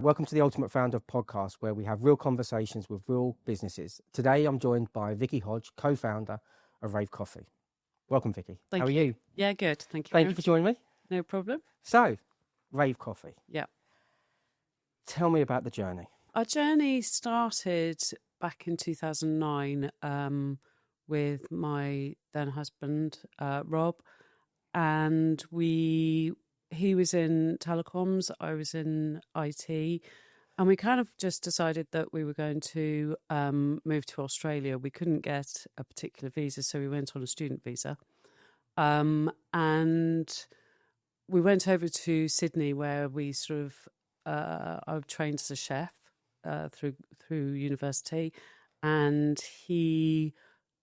Welcome to the Ultimate Founder podcast, where we have real conversations with real businesses. Today, I'm joined by Vikki Hodge, co-founder of RAVE Coffee. Welcome, Vikki. Thank How are you? Yeah, good. Thank you. Thank you for joining me. No problem. So, RAVE Coffee. Yeah. Tell me about the journey. Our journey started back in 2009 with my then husband, Rob, and he was in telecoms, I was in IT, and we kind of just decided that we were going to move to Australia. We couldn't get a particular visa, so we went on a student visa. And we went over to Sydney, where we sort of I trained as a chef through university, and he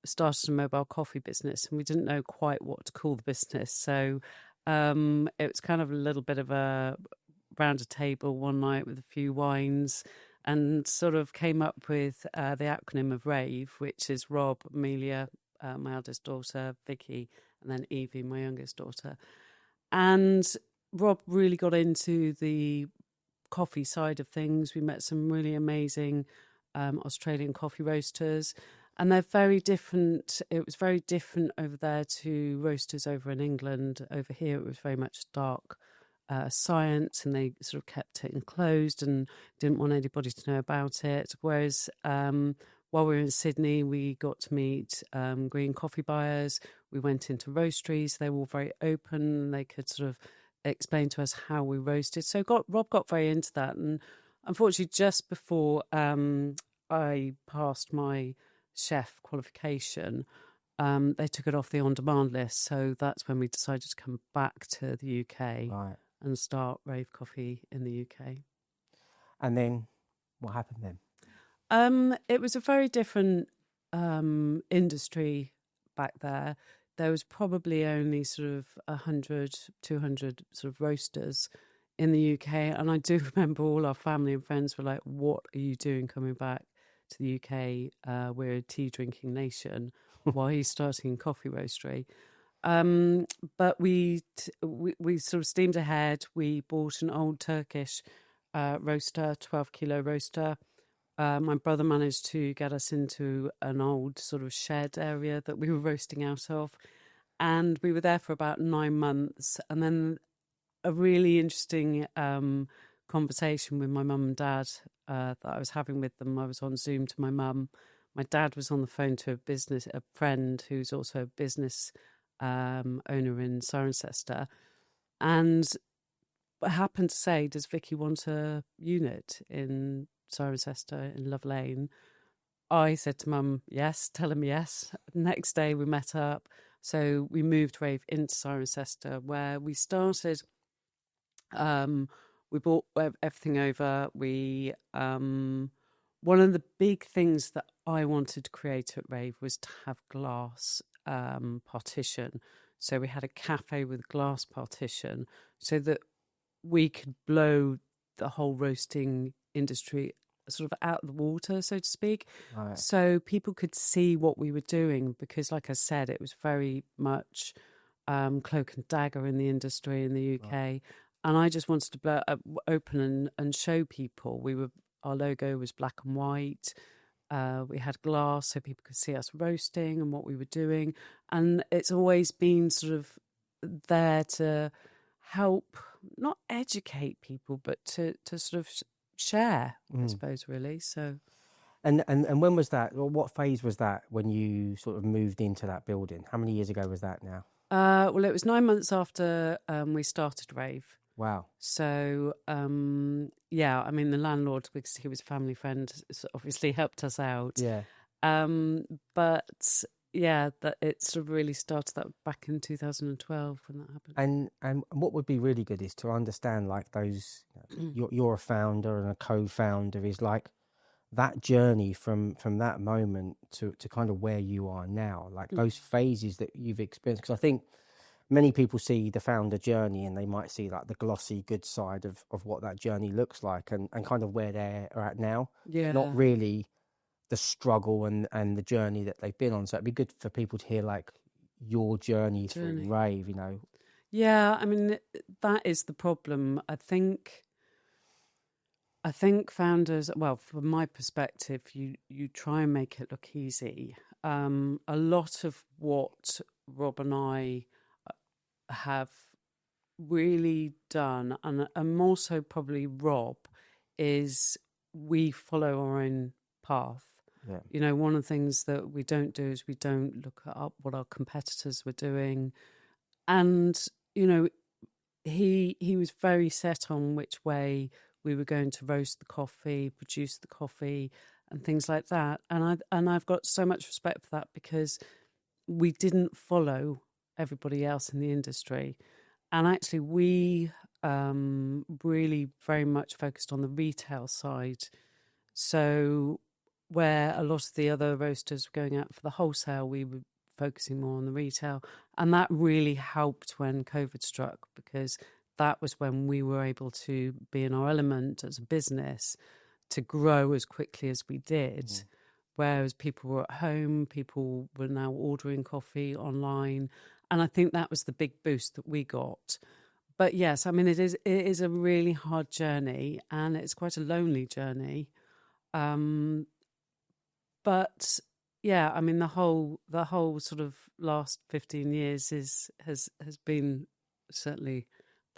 started a mobile coffee business, and we didn't know quite what to call the business, so it was kind of a little bit of a round a table one night with a few wines, and sort of came up with the acronym of RAVE, which is Rob, Amelia, my eldest daughter, Vikki, and then Evie, my youngest daughter. And Rob really got into the coffee side of things. We met some really amazing Australian coffee roasters, and they're very different. It was very different over there to roasters over in England. Over here, it was very much dark science, and they sort of kept it enclosed and didn't want anybody to know about it. Whereas while we were in Sydney, we got to meet green coffee buyers. We went into roasteries. They were all very open. They could sort of explain to us how we roasted. So Rob got very into that. And unfortunately, just before I passed my chef qualification, they took it off the on-demand list. So that's when we decided to come back to the UK and start RAVE Coffee in the UK. And then what happened then? It was a very different industry back there. There was probably only sort of 100, 200 sort of roasters in the UK. And I do remember all our family and friends were like, what are you doing coming back to the UK? We're a tea drinking nation. Why are you starting a coffee roastery? But we sort of steamed ahead. We bought an old Turkish roaster, 12 kilo roaster. My brother managed to get us into an old sort of shed area that we were roasting out of. And we were there for about 9 months. And then a really interesting conversation with my mum and dad that I was having with them. I was on Zoom to my mum. My dad was on the phone to a friend who's also a business owner in Cirencester. And I happened to say, does Vikki want a unit in Cirencester in Love Lane? I said to Mum, yes, tell him yes. Next day we met up. So we moved RAVE into Cirencester, where we started. We bought everything over. One of the big things that I wanted to create at RAVE was to have glass partition. So we had a cafe with glass partition so that we could blow the whole roasting industry sort of out of the water, so to speak. Right. So people could see what we were doing, because like I said, it was very much cloak and dagger in the industry in the UK. Right. And I just wanted to blow open and show people. Our logo was black and white. We had glass so people could see us roasting and what we were doing. And it's always been sort of there to help, not educate people, but to sort of share, I suppose, really. So, and when was that? Or what phase was that when you sort of moved into that building? How many years ago was that now? Well, it was 9 months after we started RAVE. Wow. So, yeah, I mean, the landlord, because he was a family friend, obviously helped us out. Yeah. But yeah, that it sort of really started that back in 2012 when that happened. And what would be really good is to understand, like, those, you're a founder and a co-founder, is like that journey from that moment to kind of where you are now, like those phases that you've experienced. Because I think many people see the founder journey and they might see like the glossy good side of what that journey looks like and kind of where they're at now. Yeah. Not really the struggle and the journey that they've been on. So it'd be good for people to hear like your journey through RAVE, you know. Yeah, I mean, that is the problem. I think I think founders, well, from my perspective, you try and make it look easy. A lot of what Rob and I have really done, and more so probably Rob, is we follow our own path. Yeah. You know, one of the things that we don't do is we don't look up what our competitors were doing. And, you know, he was very set on which way we were going to roast the coffee, produce the coffee, and things like that. And I've got so much respect for that, because we didn't follow everybody else in the industry. And actually, we really very much focused on the retail side. So where a lot of the other roasters were going out for the wholesale, we were focusing more on the retail. And that really helped when COVID struck, because that was when we were able to be in our element as a business, to grow as quickly as we did. Whereas people were at home, people were now ordering coffee online. And I think that was the big boost that we got. But yes, I mean, it is a really hard journey, and it's quite a lonely journey. But yeah, I mean, the whole sort of last 15 years has been certainly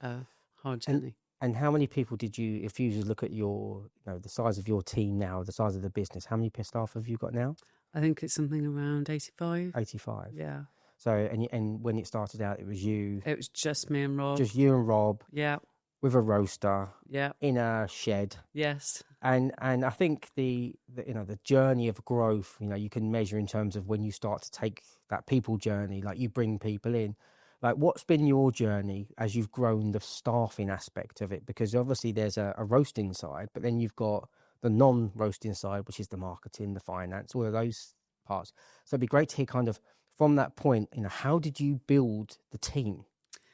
a hard journey. And how many people did you, if you just look at your, the size of your team now, the size of the business, how many staff have you got now? I think it's something around 85. 85. Yeah. So, and when it started out, it was you. It was just me and Rob. Just you and Rob. Yeah. With a roaster. Yeah. In a shed. Yes. And I think the journey of growth, you can measure in terms of when you start to take that people journey, like you bring people in. Like, what's been your journey as you've grown the staffing aspect of it? Because obviously there's a roasting side, but then you've got the non-roasting side, which is the marketing, the finance, all of those parts. So it'd be great to hear kind of from that point, how did you build the team?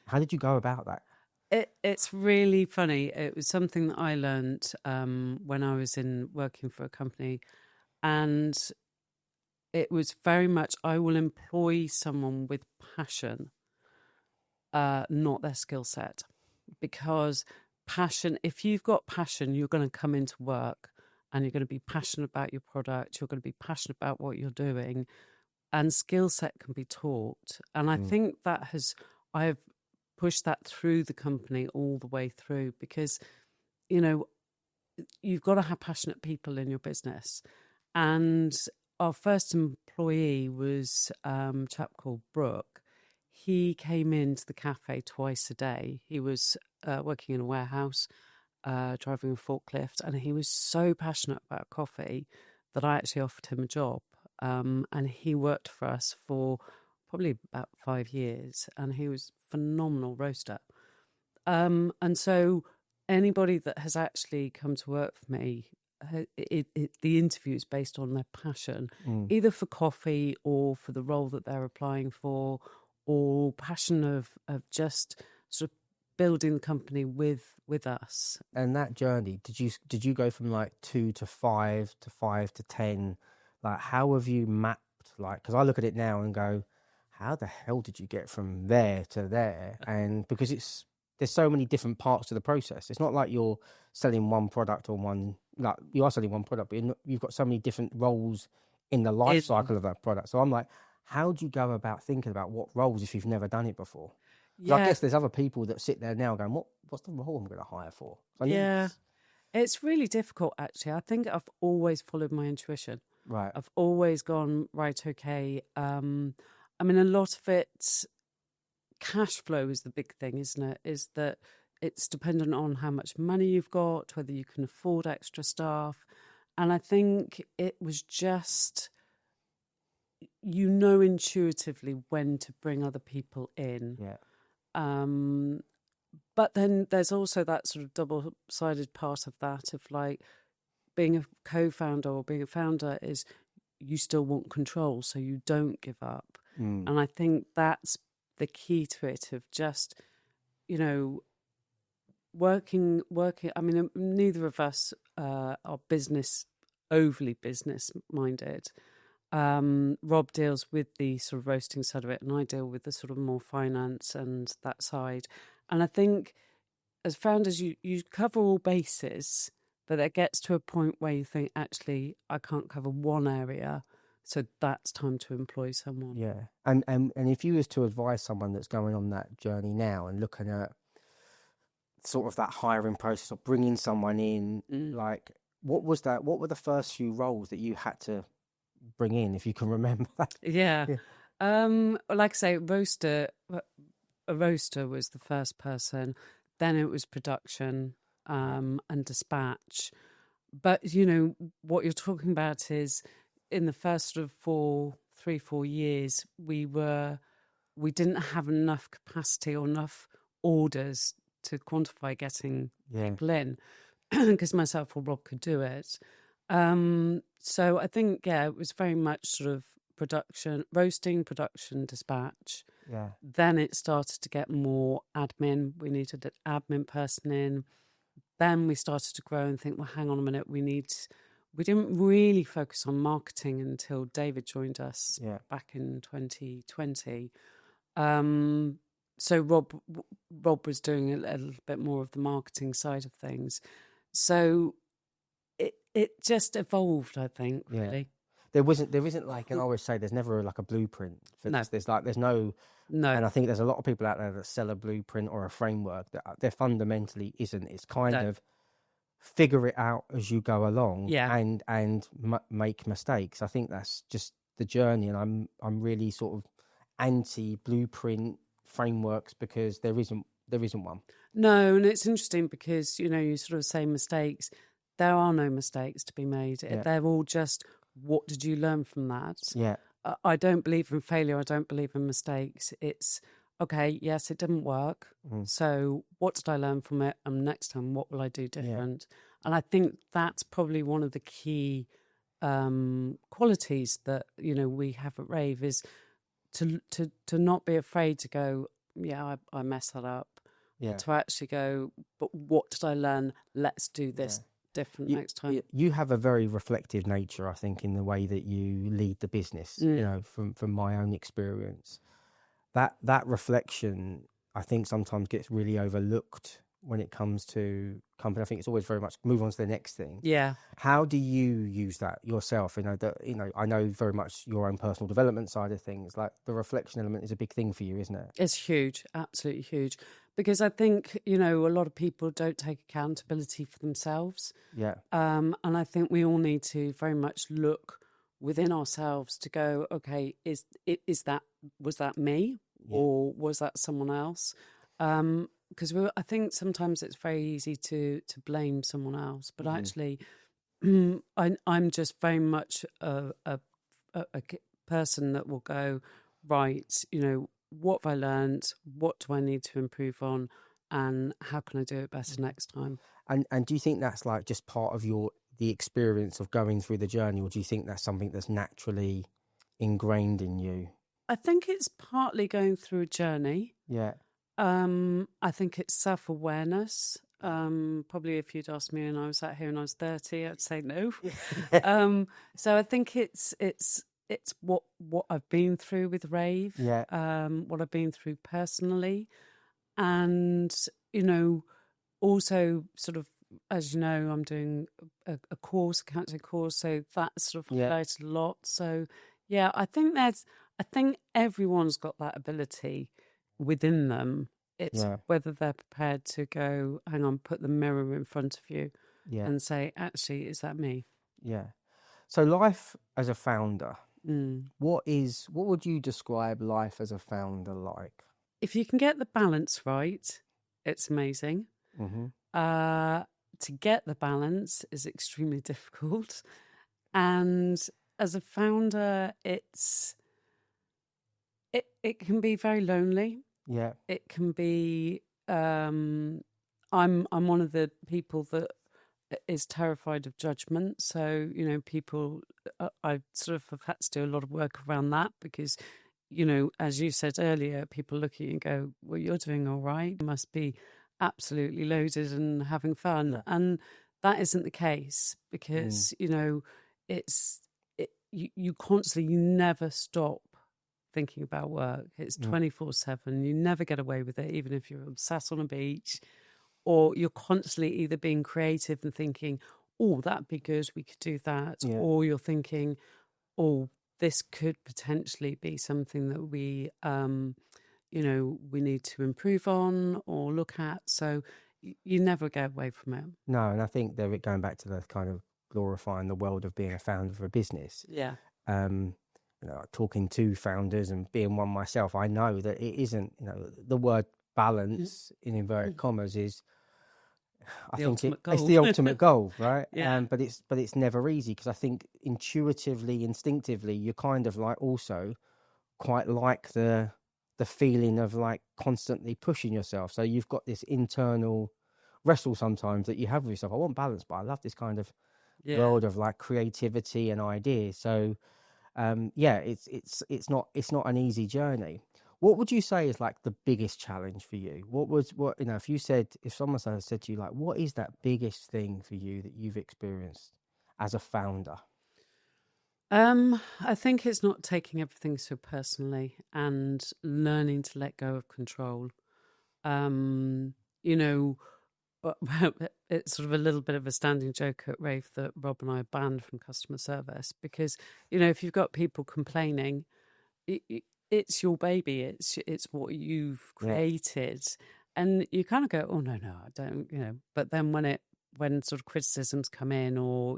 How did you go about that? It's really funny. It was something that I learned when I was working for a company, and it was very much, I will employ someone with passion, not their skill set. Because passion, if you've got passion, you're going to come into work and you're going to be passionate about your product. You're going to be passionate about what you're doing, and skill set can be taught. And I think I've pushed that through the company all the way through, because, you've got to have passionate people in your business. And our first employee was a chap called Brooke. He came into the cafe twice a day. He was working in a warehouse, driving a forklift, and he was so passionate about coffee that I actually offered him a job. And he worked for us for probably about 5 years, and he was a phenomenal roaster. And so anybody that has actually come to work for me, the interview is based on their passion, either for coffee or for the role that they're applying for, or passion of just sort of building the company with us. And that journey, did you go from like 2 to 5 to 5 to 10? Like, how have you mapped, because I look at it now and go, how the hell did you get from there to there? And because there's so many different parts to the process. It's not like you're selling one product or you are selling one product, but you've got so many different roles in the life cycle of that product. So I'm like, how do you go about thinking about what roles if you've never done it before? Yeah. I guess there's other people that sit there now going, what's the role I'm going to hire for? It's really difficult, actually. I think I've always followed my intuition. Right. I've always gone, right, okay. I mean, a lot of it, cash flow is the big thing, isn't it? Is that it's dependent on how much money you've got, whether you can afford extra staff. And I think it was just, intuitively when to bring other people in. Yeah. But then there's also that sort of double-sided part of that, of like being a co-founder or being a founder is you still want control, so you don't give up. And I think that's the key to it, of just, working. I mean, neither of us are overly business-minded. Rob deals with the sort of roasting side of it, and I deal with the sort of more finance and that side. And I think as founders, you cover all bases, But it gets to a point where you think, actually, I can't cover one area, so that's time to employ someone. Yeah. And if you was to advise someone that's going on that journey now and looking at sort of that hiring process of bringing someone in, like, what were the first few roles that you had to bring in, if you can remember that? Yeah. Yeah. Like I say, a roaster was the first person. Then it was production and dispatch. But, what you're talking about is in the first sort of 3-4 years, we didn't have enough capacity or enough orders to quantify getting people in, because myself or Rob could do it. So I think, it was very much sort of roasting, production, dispatch. Yeah. Then it started to get more admin. We needed an admin person in. Then we started to grow and think, well, hang on a minute, we didn't really focus on marketing until David joined us back in 2020. So Rob was doing a little bit more of the marketing side of things. So it just evolved, I think, really. There isn't like, and I always say there's never like a blueprint for this. There's no, and I think there's a lot of people out there that sell a blueprint or a framework that there fundamentally isn't. It's kind of figure it out as you go along, and make mistakes. I think that's just the journey, and I'm really sort of anti blueprint frameworks because there isn't one. No, and it's interesting because you sort of say mistakes. There are no mistakes to be made. They're all just, what did you learn from that? Yeah. I don't believe in failure. I don't believe in mistakes. It's, okay, yes, it didn't work. So what did I learn from it? And next time, what will I do different? And I think that's probably one of the key qualities that, we have at RAVE is to not be afraid to go, I messed that up. Yeah. To actually go, but what did I learn? Let's do this different next time. You have a very reflective nature, I think, in the way that you lead the business. From my own experience, that reflection, I think, sometimes gets really overlooked when it comes to company. I think it's always very much move on to the next thing. Yeah. How do you use that yourself? I know very much your own personal development side of things. Like, the reflection element is a big thing for you, isn't it? It's huge, absolutely huge. Because I think, a lot of people don't take accountability for themselves. Yeah. And I think we all need to very much look within ourselves to go, okay, was that me or was that someone else? Because I think sometimes it's very easy to blame someone else, but actually, I'm just very much a person that will go, right, what have I learned? What do I need to improve on? And how can I do it better next time? And do you think that's like just part of the experience of going through the journey, or do you think that's something that's naturally ingrained in you? I think it's partly going through a journey. Yeah. I think it's self-awareness. Probably if you'd asked me when I was out here and I was 30, I'd say no. So I think it's what I've been through with RAVE, what I've been through personally, and also sort of, as you know, I'm doing a accounting course, so that's sort of highlighted a lot. So I think everyone's got that ability within them. It's whether they're prepared to go, hang on, put the mirror in front of you and say, actually, is that me? Yeah. So life as a founder, what would you describe life as a founder like? If you can get the balance right, it's amazing. To get the balance is extremely difficult. And as a founder, it can be very lonely. Yeah. It can be, I'm one of the people that is terrified of judgment. So, people, I sort of have had to do a lot of work around that because, as you said earlier, people look at you and go, well, you're doing all right. You must be absolutely loaded and having fun. Yeah. And that isn't the case because, you constantly, you never stop thinking about work. It's 24/7. You never get away with it, even if you're sat on a beach, or you're constantly either being creative and thinking, oh, that'd be good, we could do that. Yeah. Or you're thinking, oh, this could potentially be something that we, we need to improve on or look at. So you never get away from it. No, and I think that going back to the kind of glorifying the world of being a founder of a business. Yeah. Talking to founders and being one myself, I know that it isn't, the word balance in inverted commas is, I think it's the ultimate goal, right? Yeah. But it's never easy, because I think intuitively, instinctively, you're kind of like also quite like the feeling of like constantly pushing yourself. So you've got this internal wrestle sometimes that you have with yourself. I want balance, but I love this kind of world of like creativity and ideas. So it's not an easy journey. What would you say is like the biggest challenge for you? If someone said to you, like, what is that biggest thing for you that you've experienced as a founder? I think it's not taking everything so personally and learning to let go of control. It's sort of a little bit of a standing joke at RAVE that Rob and I are banned from customer service because, if you've got people complaining, it's your baby. It's what you've created, and you kind of go, "Oh no, I don't," But then when sort of criticisms come in, or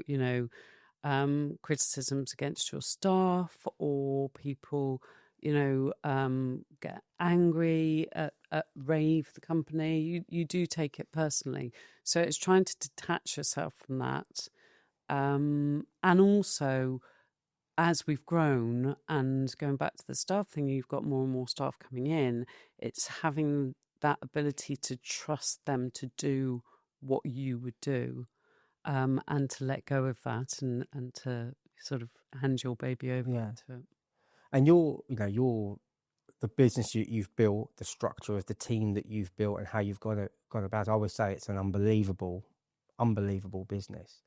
criticisms against your staff, or people, get angry at RAVE, the company, you do take it personally. So it's trying to detach yourself from that. And also, as we've grown and going back to the staff thing, you've got more and more staff coming in. It's having that ability to trust them to do what you would do, and to let go of that and to sort of hand your baby over to it. And you're the business you've built, the structure of the team that you've built, and how you've gone about. I always say it's an unbelievable business.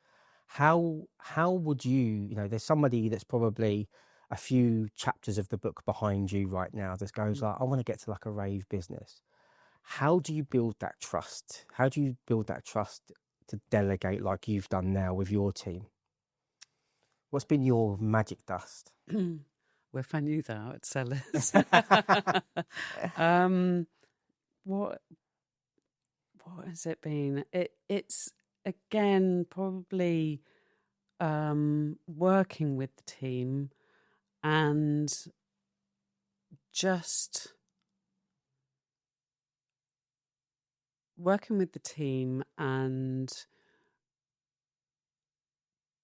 How would you there's somebody that's probably a few chapters of the book behind you right now that goes like, I want to get to like a RAVE business. How do you build that trust? How do you build that trust to delegate like you've done now with your team? What's been your magic dust? Well, if I knew that, I would sell it. What has it been? It's again probably working with the team and just working with the team and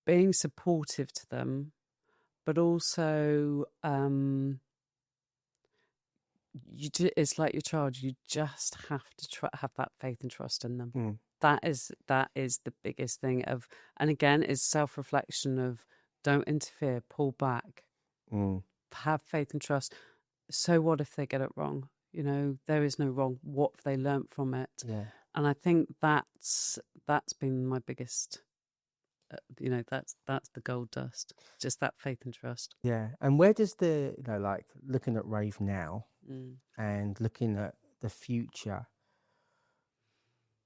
being supportive to them, but also it's like your child. You just have to have that faith and trust in them. That is the biggest thing and again, is self-reflection of don't interfere, pull back, have faith and trust. So what if they get it wrong? There is no wrong. What have they learnt from it? Yeah. And I think that's been my biggest. That's the gold dust. Just that faith and trust. Yeah. And where does the like looking at RAVE now and looking at the future?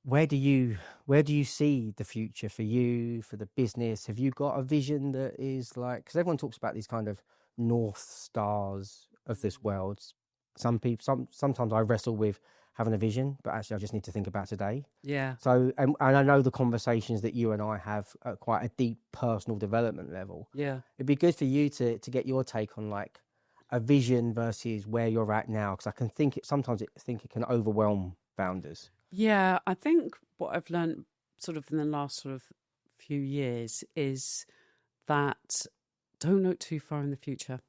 Where do you see the future for you, for the business? Have you got a vision that is like, because everyone talks about these kind of North Stars of this world. Some people, sometimes I wrestle with having a vision, but actually I just need to think about today. Yeah. So, and I know the conversations that you and I have at quite a deep personal development level. Yeah. It'd be good for you to get your take on like a vision versus where you're at now, because I can think it can overwhelm founders. Yeah, I think what I've learned sort of in the last sort of few years is that don't look too far in the future.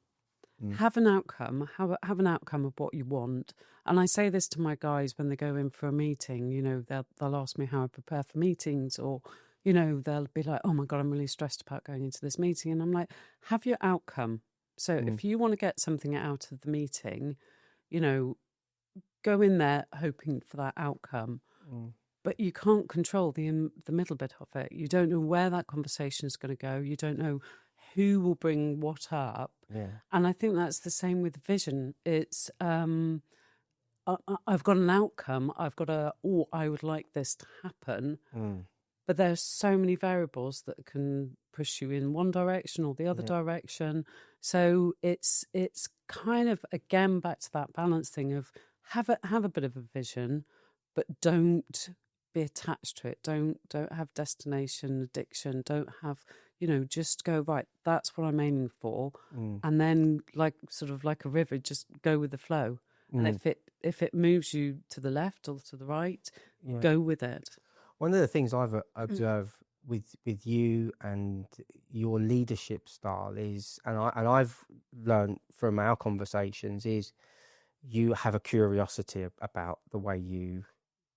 Have an outcome, have an outcome of what you want. And I say this to my guys when they go in for a meeting. They'll ask me how I prepare for meetings, or they'll be like, oh my God, I'm really stressed about going into this meeting. And I'm like, have your outcome. So if you want to get something out of the meeting, go in there hoping for that outcome. But you can't control the middle bit of it. You don't know where that conversation is going to go. You don't know who will bring what up. Yeah. And I think that's the same with vision. It's I've got an outcome. I've got I would like this to happen. but there's so many variables that can push you in one direction or the other direction. So it's kind of, again, back to that balance thing of have a bit of a vision, but don't be attached to it. Don't have destination addiction. Don't have, just go, right, that's what I'm aiming for. And then, like sort of like a river, just go with the flow. And if it moves you to the left or to the right, go with it. One of the things I've observed with you and your leadership style is, and I've learned from our conversations, is you have a curiosity about the way you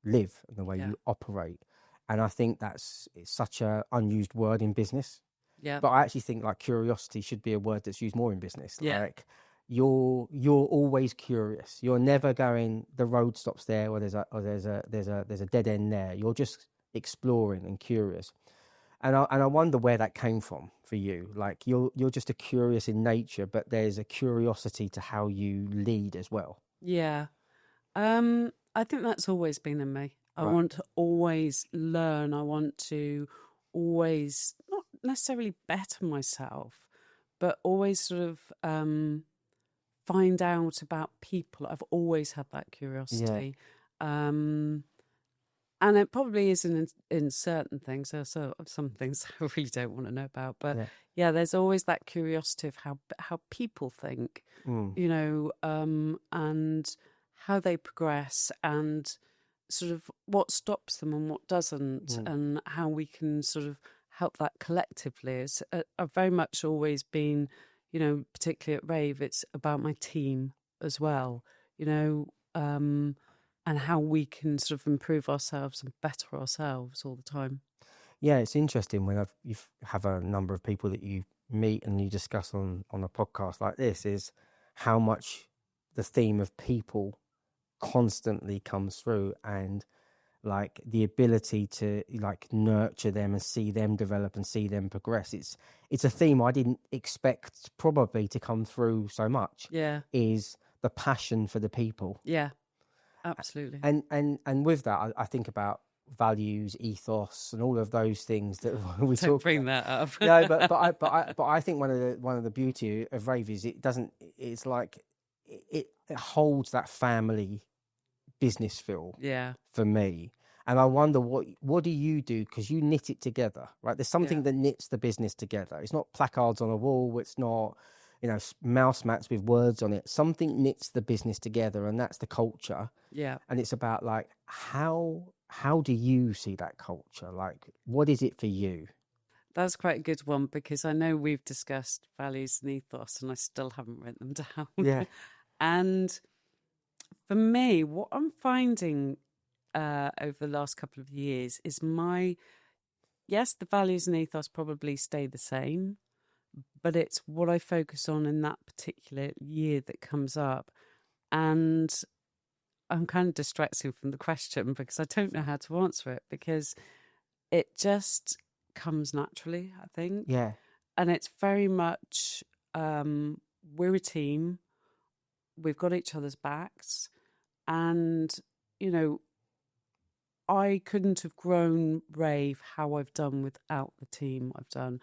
live and the way you operate. And I think it's such a unused word in business. Yeah. But I actually think like curiosity should be a word that's used more in business. Yeah. Like you're always curious. You're never going, the road stops there, or there's a dead end there. You're just exploring and curious. And I wonder where that came from for you. Like you're just a curious in nature, but there's a curiosity to how you lead as well. Yeah. I think that's always been in me. I want to always learn. I want to always not necessarily better myself, but always sort of find out about people. I've always had that curiosity. And it probably is in certain things. So some things I really don't want to know about. But there's always that curiosity of how people think, and how they progress, and sort of what stops them and what doesn't, and how we can sort of help that collectively. I've very much always been, particularly at RAVE, it's about my team as well, and how we can sort of improve ourselves and better ourselves all the time. Yeah, it's interesting when you have a number of people that you meet and you discuss on a podcast like this, is how much the theme of people constantly comes through, and like the ability to like nurture them and see them develop and see them progress. It's a theme I didn't expect probably to come through so much. Yeah. Is the passion for the people. Yeah. Absolutely. And with that, I think about values, ethos, and all of those things that we Don't talk bring about. that up. No, but I think one of the beauty of RAVE is it's like it holds that family business feel. Yeah. For me. And I wonder what do you do, because you knit it together, right? There's something that knits the business together. It's not placards on a wall. It's not, mouse mats with words on it. Something knits the business together, and that's the culture. Yeah. And it's about like how do you see that culture? Like, what is it for you? That's quite a good one, because I know we've discussed values and ethos and I still haven't written them down. Yeah. And for me, what I'm finding over the last couple of years is the values and ethos probably stay the same, but it's what I focus on in that particular year that comes up. And I'm kind of distracting from the question because I don't know how to answer it, because it just comes naturally, I think. Yeah. And it's very much, we're a team. We've got each other's backs. And, I couldn't have grown RAVE how I've done without the team I've done,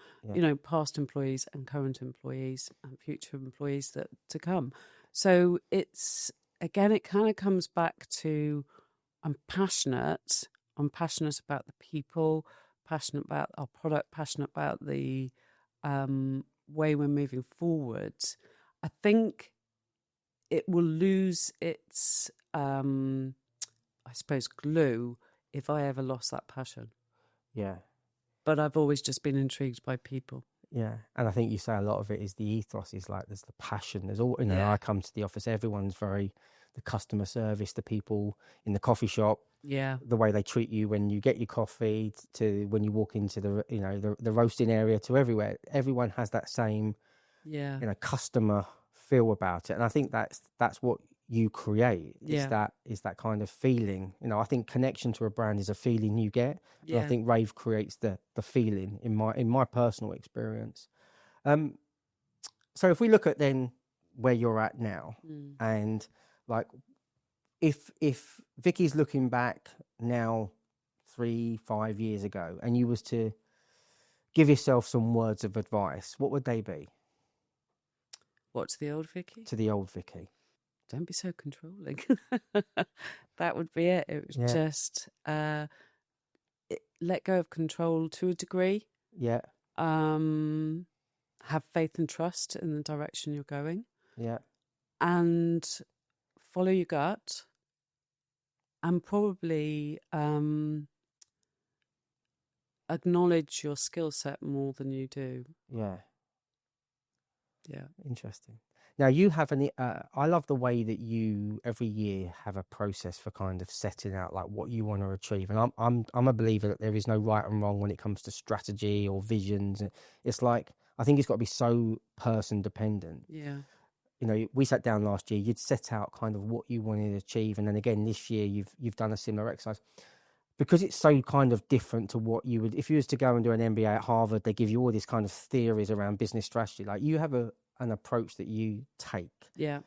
past employees and current employees and future employees to come. So it's, again, it kind of comes back to I'm passionate about the people, passionate about our product, passionate about the way we're moving forward. I think it will lose its, I suppose, glue if I ever lost that passion. Yeah. But I've always just been intrigued by people. Yeah. And I think you say a lot of it is the ethos, is like there's the passion. There's all, I come to the office, everyone's the customer service, the people in the coffee shop, the way they treat you when you get your coffee, to when you walk into the roasting area, to everywhere. Everyone has that same customer feel about it. And I think that's what you create, is that kind of feeling. I think connection to a brand is a feeling you get, and I think RAVE creates the feeling in my personal experience. So if we look at then where you're at now, and like if Vikki's looking back now 3-5 years ago, and you was to give yourself some words of advice, what would they be What's the old Vicky? to the old Vikki? Don't be so controlling. That would be it. It was Yeah. just let go of control to a degree. Yeah. Have faith and trust in the direction you're going, Yeah. and follow your gut, and probably acknowledge your skill set more than you do. Yeah. Yeah. Interesting. Now you have I love the way that you every year have a process for kind of setting out like what you want to achieve, and I'm a believer that there is no right and wrong when it comes to strategy or visions. It's like I think it's got to be so person dependent. Yeah. You know, we sat down last year. You'd set out kind of what you wanted to achieve, and then again this year you've done a similar exercise. Because it's so kind of different to what you would if you was to go and do an MBA at Harvard. They give you all these kind of theories around business strategy. Like you have an approach that you take. Yeah.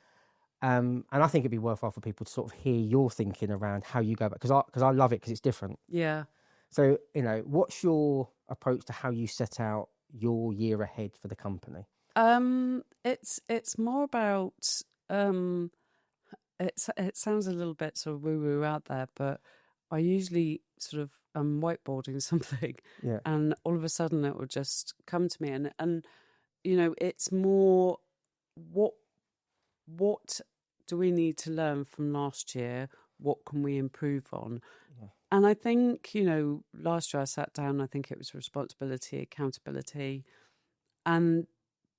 And I think it'd be worthwhile for people to sort of hear your thinking around how you go back, because I love it because it's different. Yeah. So, you know, what's your approach to how you set out your year ahead for the company? It's more about it sounds a little bit sort of woo woo out there, but I usually sort of whiteboarding something, Yeah. and all of a sudden it will just come to me, and you know, it's more what do we need to learn from last year? What can we improve on? Yeah. And I think, you know, last year I sat down, I think it was responsibility, accountability, and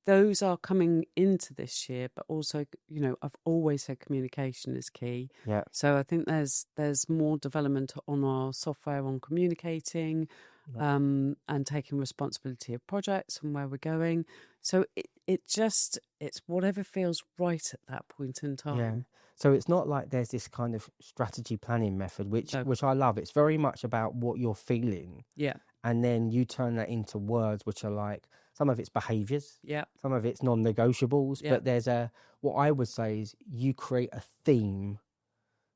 those are coming into this year, but also, you know, I've always said communication is key. Yeah. So I think there's more development on our software on communicating, and taking responsibility of projects and where we're going. So it's whatever feels right at that point in time. Yeah. So it's not like there's this kind of strategy planning method, which No. I love. It's very much about what you're feeling. Yeah. And then you turn that into words, which are like, some of it's behaviors, Yeah. some of it's non-negotiables, Yeah. but there's what I would say is you create a theme.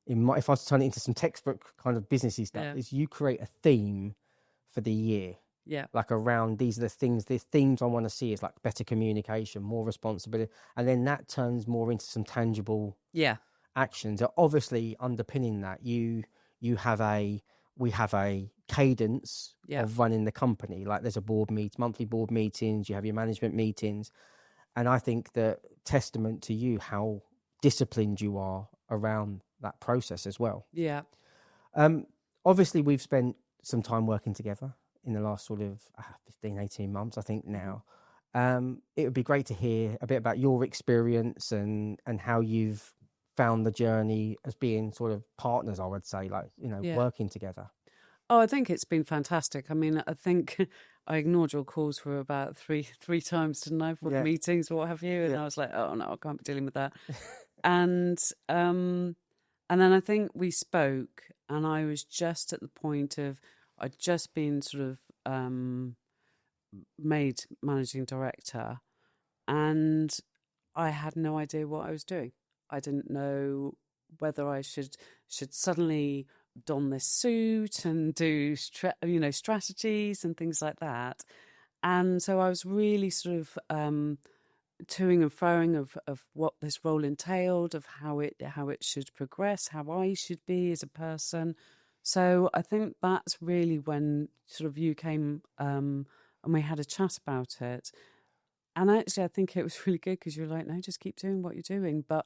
If I was to turn it into some textbook kind of businessy stuff, Yeah. is you create a theme for the year. Yeah. Like around these are the themes I want to see is like better communication, more responsibility. And then that turns more into some tangible actions. Obviously underpinning that, we have a cadence of running the company. Like there's a monthly board meetings, you have your management meetings. And I think that testament to you how disciplined you are around that process as well. Yeah. Obviously we've spent some time working together in the last sort of 15, 18 months, I think now. It would be great to hear a bit about your experience and how you've found the journey as being sort of partners, I would say, like, you know, working together. Oh, I think it's been fantastic. I mean, I think I ignored your calls for about three times, didn't I, for meetings or what have you? And I was like, oh no, I can't be dealing with that. And then I think we spoke, and I was just at the point of I'd just been sort of made managing director, and I had no idea what I was doing. I didn't know whether I should suddenly don this suit and do strategies and things like that. And so I was really sort of toing and froing of what this role entailed, of how it should progress, how I should be as a person. So I think that's really when sort of you came and we had a chat about it. And actually, I think it was really good because you're like, no, just keep doing what you're doing. But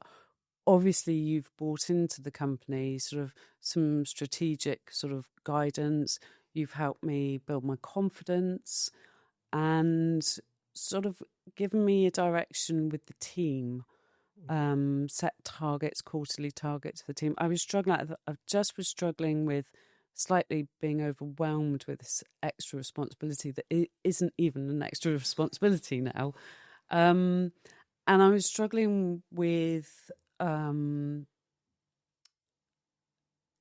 obviously, you've brought into the company sort of some strategic sort of guidance. You've helped me build my confidence and sort of given me a direction with the team. Set targets, quarterly targets for the team. I was struggling with slightly being overwhelmed with this extra responsibility that it isn't even an extra responsibility now. And I was struggling with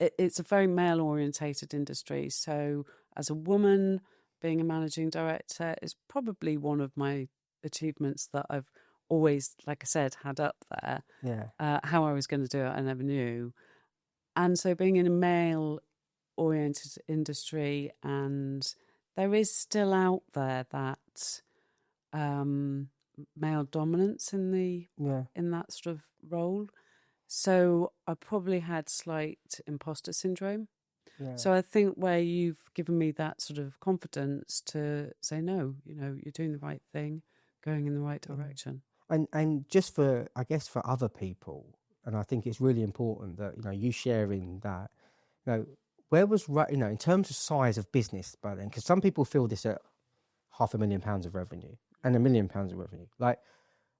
it's a very male orientated industry. So as a woman, being a managing director is probably one of my achievements that I've always, like I said, had up there. Yeah. How I was going to do it, I never knew. And so being in a male oriented industry, and there is still out there that male dominance in that sort of role. So I probably had slight imposter syndrome. Yeah. So I think where you've given me that sort of confidence to say, no, you're doing the right thing, going in the right direction. And just for, I guess, for other people, and I think it's really important that, you sharing that, where was, in terms of size of business by then, because some people feel this at £500,000 of revenue and £1 million of revenue. Like,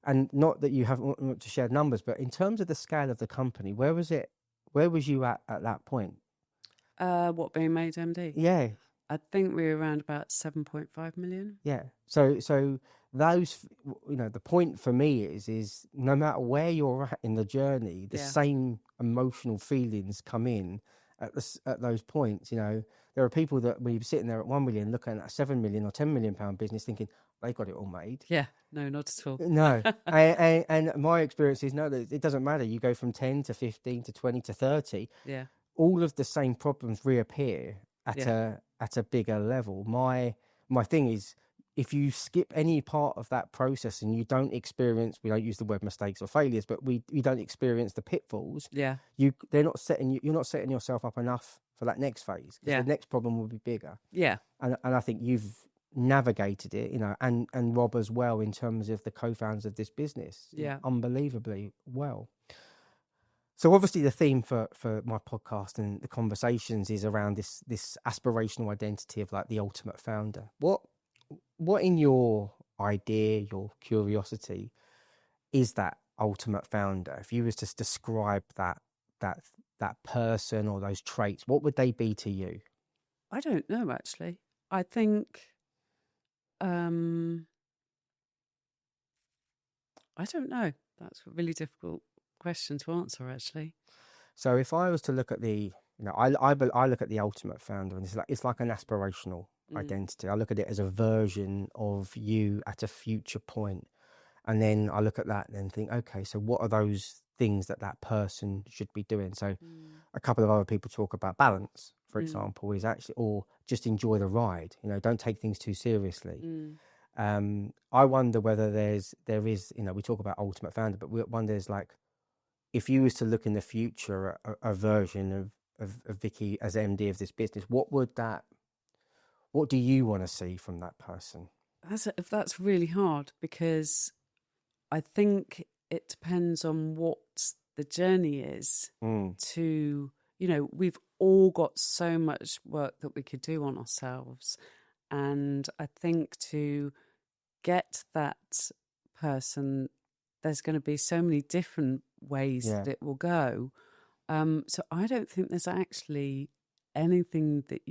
and not that you haven't want to share numbers, but in terms of the scale of the company, where was you at that point? What, being made MD? Yeah. I think we were around about 7.5 million. Yeah. So those, the point for me is no matter where you're at in the journey, the same emotional feelings come in at those points. There are people that when you're sitting there at 1 million, looking at a 7 million or £10 million business, thinking they've got it all made. Yeah. No, not at all. No. and my experience is, no, it doesn't matter. You go from 10 to 15 to 20 to 30. Yeah. All of the same problems reappear at a bigger level. My thing is, if you skip any part of that process and you don't experience, we don't use the word mistakes or failures, but you don't experience the pitfalls. Yeah. You're not setting yourself up enough for that next phase. Yeah. The next problem will be bigger. Yeah. And I think you've navigated it, and Rob as well, in terms of the co-founders of this business. Yeah. Unbelievably well. So obviously the theme for my podcast and the conversations is around this aspirational identity of like the ultimate founder. What in your idea, your curiosity, is that ultimate founder? If you was to describe that person or those traits, what would they be to you? I don't know, actually. I think I don't know. That's a really difficult question to answer, actually. So if I was to look at I look at the ultimate founder, and it's like an aspirational identity. I look at it as a version of you at a future point, and then I look at that and then think, okay, so what are those things that person should be doing? So a couple of other people talk about balance, for example, is actually, or just enjoy the ride. Don't take things too seriously. I wonder whether there is, we talk about ultimate founder, but we wonder is like, if you was to look in the future at a version of Vikki as MD of this business, what do you want to see from that person? That's really hard, because I think it depends on what the journey is to, we've all got so much work that we could do on ourselves. And I think to get that person, there's going to be so many different ways that it will go. So I don't think there's actually anything that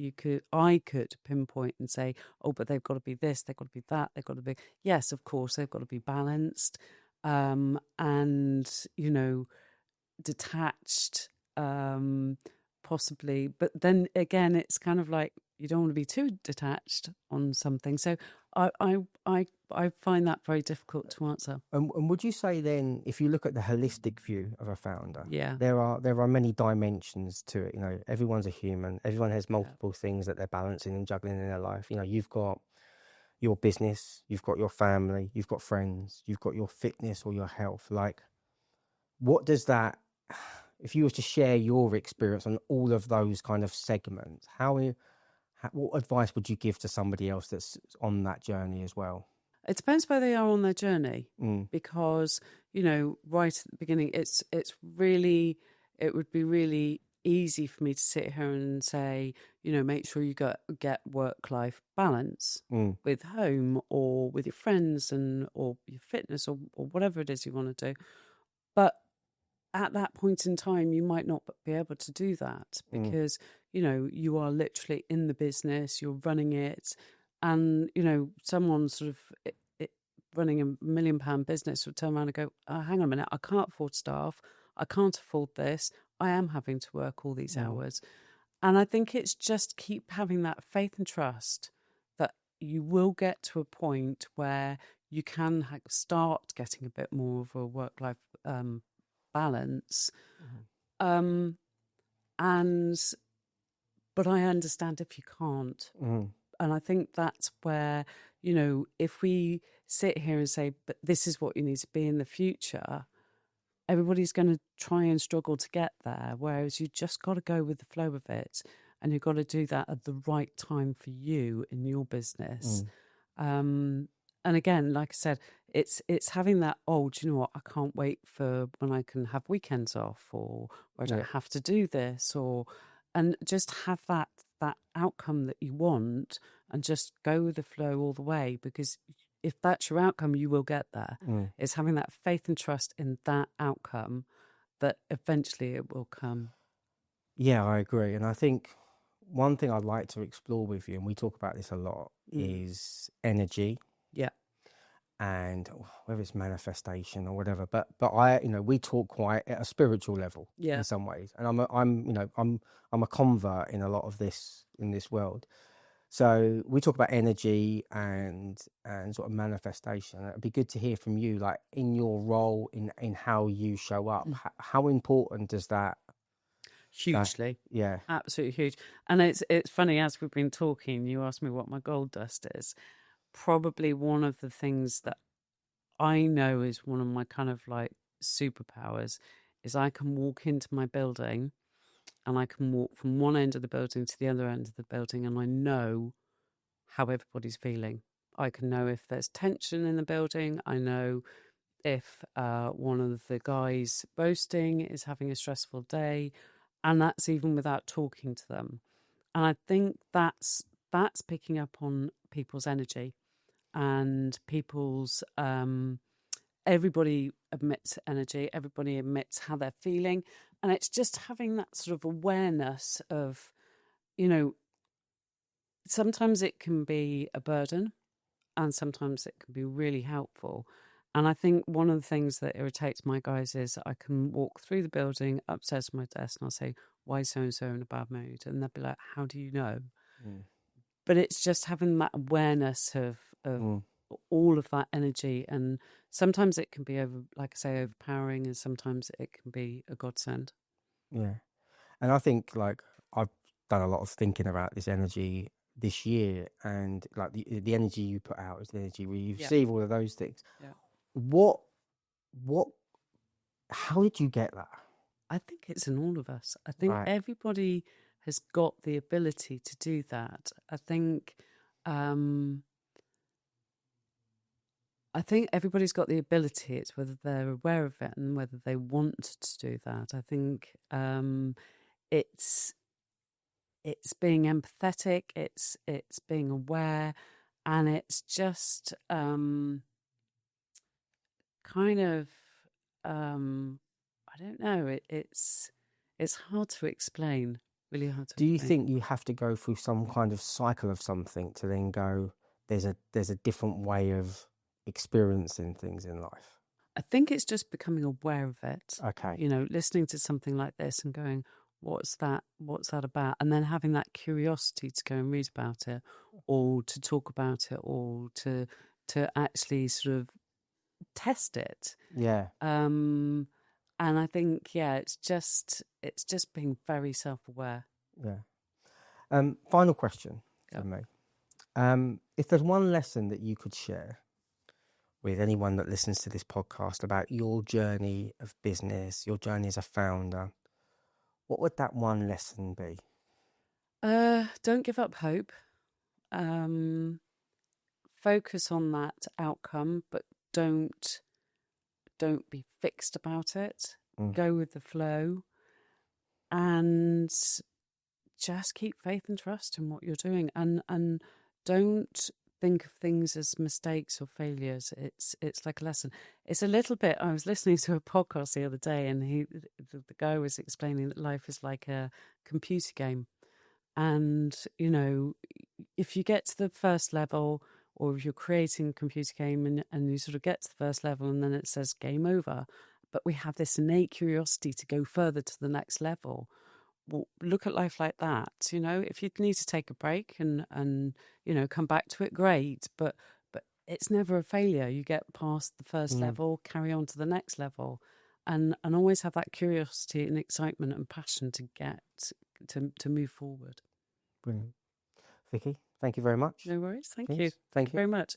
I could pinpoint and say, oh, but they've got to be this, they've got to be that, they've got to be, yes, of course, they've got to be balanced, and, detached, possibly. But then again, it's kind of like, you don't want to be too detached on something. So I find that very difficult to answer. And would you say then, if you look at the holistic view of a founder, yeah, there are many dimensions to it. Everyone's a human. Everyone has multiple things that they're balancing and juggling in their life. You've got your business, you've got your family, you've got friends, you've got your fitness or your health. Like, what does that? If you were to share your experience on all of those kind of segments, what advice would you give to somebody else that's on that journey as well? It depends where they are on their journey, because, right at the beginning, it would be really easy for me to sit here and say, make sure you get work-life balance with home or with your friends or your fitness or whatever it is you want to do. But at that point in time, you might not be able to do that, because, you are literally in the business, you're running it. And, someone sort of running a £1 million business would turn around and go, hang on a minute, I can't afford staff. I can't afford this. I am having to work all these hours. And I think it's just keep having that faith and trust that you will get to a point where you can start getting a bit more of a work-life balance. And but I understand if you can't. And I think that's where, if we sit here and say, but this is what you need to be in the future, everybody's going to try and struggle to get there. Whereas you just got to go with the flow of it. And you've got to do that at the right time for you in your business. And again, like I said, it's having that, do you know what, I can't wait for when I can have weekends off, or I don't have to do this, and just have that outcome that you want, and just go with the flow all the way, because if that's your outcome, you will get there. It's having that faith and trust in that outcome that eventually it will come. Yeah, I agree. And I think one thing I'd like to explore with you, and we talk about this a lot, is energy. Yeah. And whether it's manifestation or whatever, but I, we talk quite at a spiritual level in some ways, and I'm a convert in a lot of this in this world. So we talk about energy and sort of manifestation. It'd be good to hear from you, like in your role in how you show up. How important is that? Hugely. Yeah. Absolutely huge. And it's funny, as we've been talking, you asked me what my gold dust is. Probably one of the things that I know is one of my kind of like superpowers is I can walk into my building, and I can walk from one end of the building to the other end of the building, and I know how everybody's feeling. I can know if there's tension in the building. I know if one of the guys boasting is having a stressful day, and that's even without talking to them. And I think that's picking up on people's energy and people's everybody emits energy, everybody emits how they're feeling, and it's just having that sort of awareness of, sometimes it can be a burden and sometimes it can be really helpful. And I think one of the things that irritates my guys is I can walk through the building upstairs to my desk and I'll say, why so and so in a bad mood? And they'll be like, how do you know? But it's just having that awareness of all of that energy. And sometimes it can be overpowering, and sometimes it can be a godsend. Yeah. And I think like I've done a lot of thinking about this energy this year, and like the energy you put out is the energy we receive, all of those things. Yeah. What how did you get that? I think it's in all of us. I think everybody has got the ability to do that. I think everybody's got the ability. It's whether they're aware of it and whether they want to do that. I think it's being empathetic. It's being aware, and it's just kind of I don't know. It's hard to explain. Really hard to. Do you think you have to go through some kind of cycle of something to then go, there's a different way of experiencing things in life? I think it's just becoming aware of it. Okay. Listening to something like this and going, what's that about? And then having that curiosity to go and read about it, or to talk about it, or to actually sort of test it. Yeah. And I think, it's just being very self-aware. Yeah. Final question for me. If there's one lesson that you could share with anyone that listens to this podcast about your journey of business, your journey as a founder, what would that one lesson be? Don't give up hope. Focus on that outcome, but don't be fixed about it. Go with the flow, and just keep faith and trust in what you're doing, and don't think of things as mistakes or failures. It's like a lesson. It's a little bit. I was listening to a podcast the other day, and the guy was explaining that life is like a computer game, and if you get to the first level, or if you're creating a computer game and you sort of get to the first level and then it says game over, but we have this innate curiosity to go further to the next level. Well, look at life like that. If you need to take a break and come back to it, great. But it's never a failure. You get past the first level, carry on to the next level, and always have that curiosity and excitement and passion to get to move forward. Brilliant. Vikki, thank you very much. No worries. Thank you. Yes, thank you. Very much.